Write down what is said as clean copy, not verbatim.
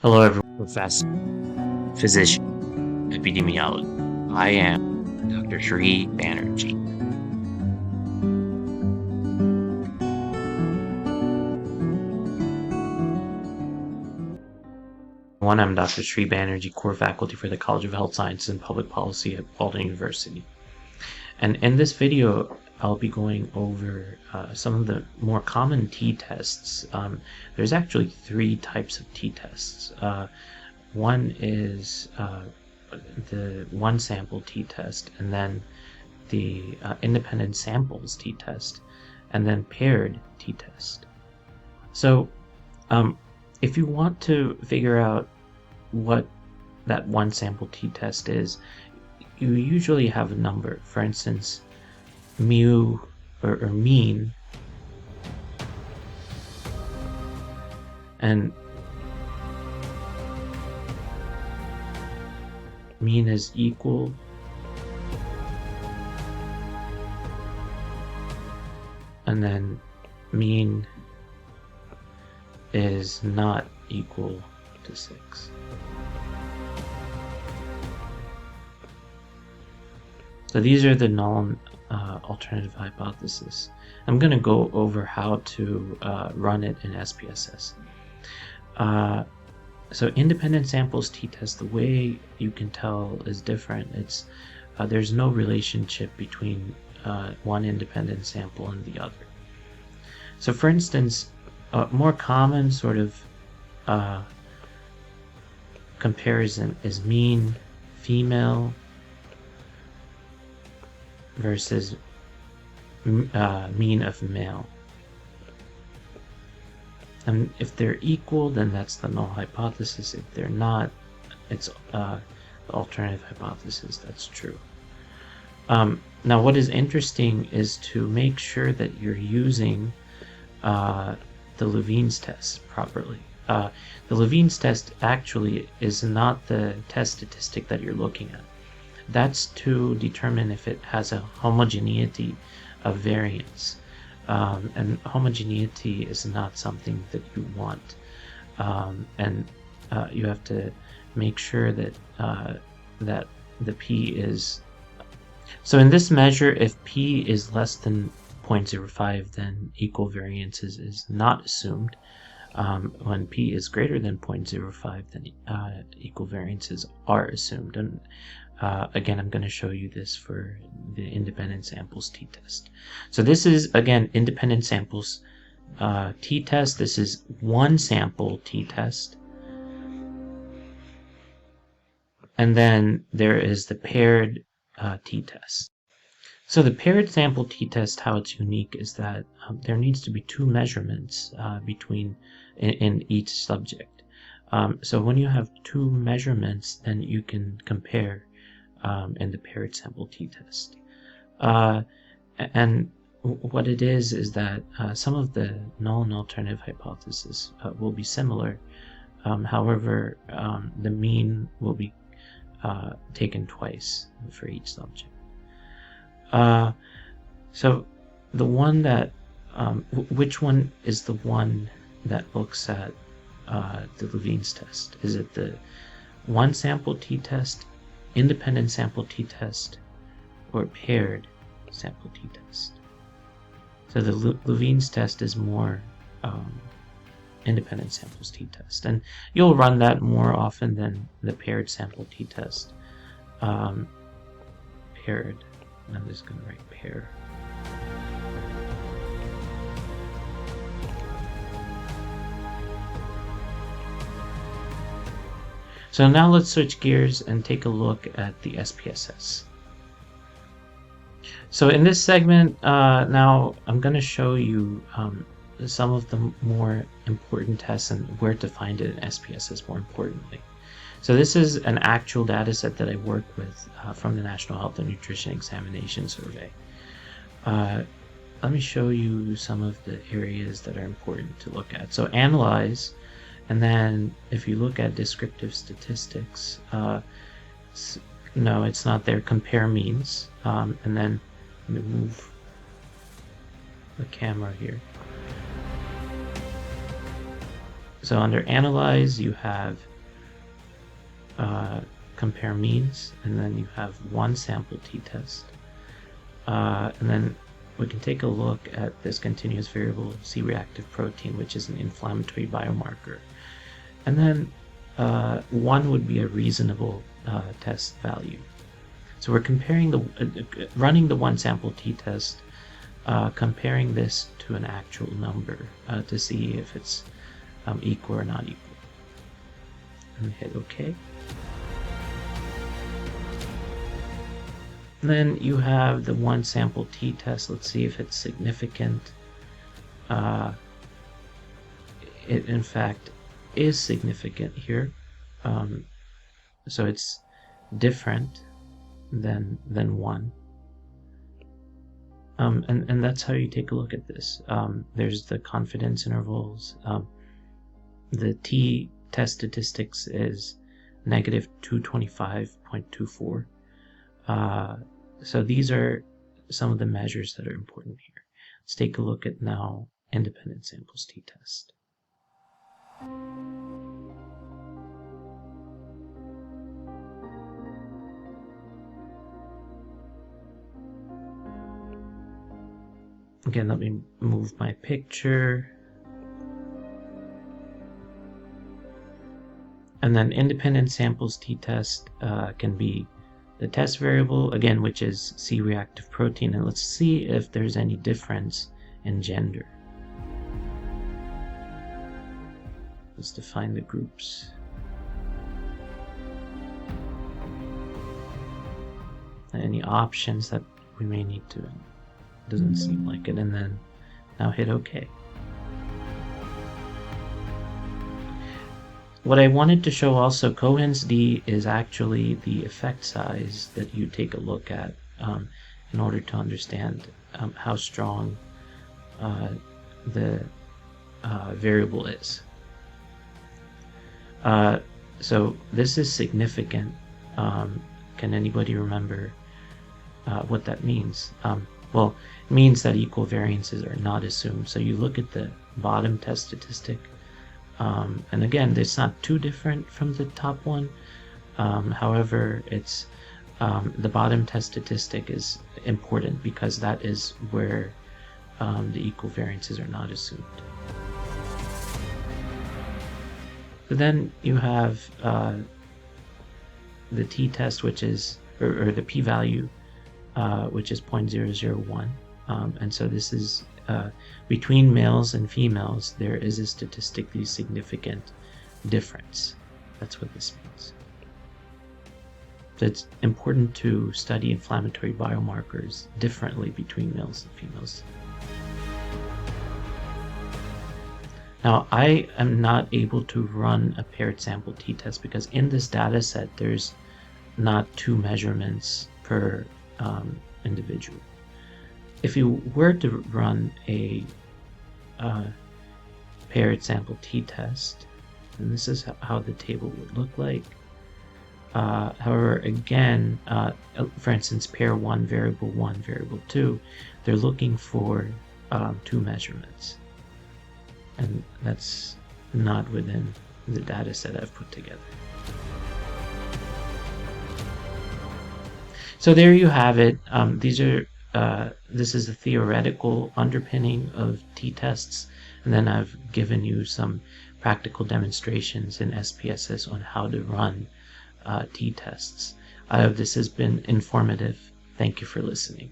Hello, everyone. Professor, physician, epidemiologist. I am Dr. Sri Banerjee. I'm Dr. Sri Banerjee, core faculty for the College of Health Sciences and Public Policy at Walden University. And in this video, I'll be going over some of the more common t-tests. There's actually three types of t-tests. One is the one sample t-test, and then the independent samples t-test, and then paired t-test. So if you want to figure out what that one sample t-test is, you usually have a number. For instance, mu or mean, and mean is equal and then mean is not equal to 6. So these are the non-alternative hypotheses. I'm going to go over how to run it in SPSS. So independent samples t-test, the way you can tell is different. It's there's no relationship between one independent sample and the other. So for instance, a more common sort of comparison is mean female versus mean of male. And if they're equal, then that's the null hypothesis. If they're not, it's the alternative hypothesis that's true. Now, what is interesting is to make sure that you're using the Levene's test properly. The Levene's test actually is not the test statistic that you're looking at. That's to determine if it has a homogeneity of variance. And homogeneity is not something that you want. And you have to make sure that that the p is... So in this measure, if p is less than 0.05, then equal variances is not assumed. When p is greater than 0.05, then equal variances are assumed. And again, I'm going to show you this for the independent samples t-test. So this is, again, independent samples t-test. This is one sample t-test. And then there is the paired t-test. So the paired sample t-test, how it's unique is that there needs to be two measurements in each subject. So when you have two measurements, then you can compare in the paired sample t-test. And what it is that some of the null and alternative hypotheses will be similar. However, the mean will be taken twice for each subject. So the one that, which one is the one that looks at the Levene's test? Is it the one sample t-test, independent sample t-test, or paired sample t-test? So the Levene's test is more independent samples t-test, and you'll run that more often than the paired sample t-test. Paired, I'm just going to write pair. So now let's switch gears and take a look at the SPSS. So in this segment, now I'm going to show you some of the more important tests and where to find it in SPSS more importantly. So this is an actual data set that I worked with from the National Health and Nutrition Examination Survey. Let me show you some of the areas that are important to look at. So analyze, and then if you look at descriptive statistics, no, it's not there. Compare means, and then let me move the camera here. So under analyze, you have compare means, and then you have one sample t-test. And then we can take a look at this continuous variable C-reactive protein, which is an inflammatory biomarker. And then one would be a reasonable test value. So we're comparing running the one sample t-test, comparing this to an actual number to see if it's equal or not equal. And hit OK. And then you have the one sample t-test. Let's see if it's significant. It in fact is significant here. So it's different than one. And that's how you take a look at this. There's the confidence intervals. The t-test statistics is negative 225.24. So these are some of the measures that are important here. Let's take a look at now independent samples t-test. Again, let me move my picture. And then independent samples t-test can be the test variable, again, which is C-reactive protein. And let's see if there's any difference in gender. Let's define the groups. Any options that we may need to. Doesn't seem like it. And then now hit OK. What I wanted to show also, Cohen's d is actually the effect size that you take a look at in order to understand how strong the variable is. So this is significant. Can anybody remember what that means? Well, it means that equal variances are not assumed. So you look at the bottom test statistic. And again, it's not too different from the top one. However, it's the bottom test statistic is important because that is where the equal variances are not assumed. But then you have the t-test, which is, or the p-value, which is 0.001. And so this is between males and females, there is a statistically significant difference. That's what this means. So it's important to study inflammatory biomarkers differently between males and females. Now, I am not able to run a paired sample t-test because in this data set, there's not 2 measurements per individual. If you were to run a paired sample t-test, and this is how the table would look like. However, again, for instance, pair 1, variable 1, variable 2, they're looking for 2 measurements. And that's not within the data set I've put together. So there you have it. This is a theoretical underpinning of t-tests, and then I've given you some practical demonstrations in SPSS on how to run t-tests. This has been informative. Thank you for listening.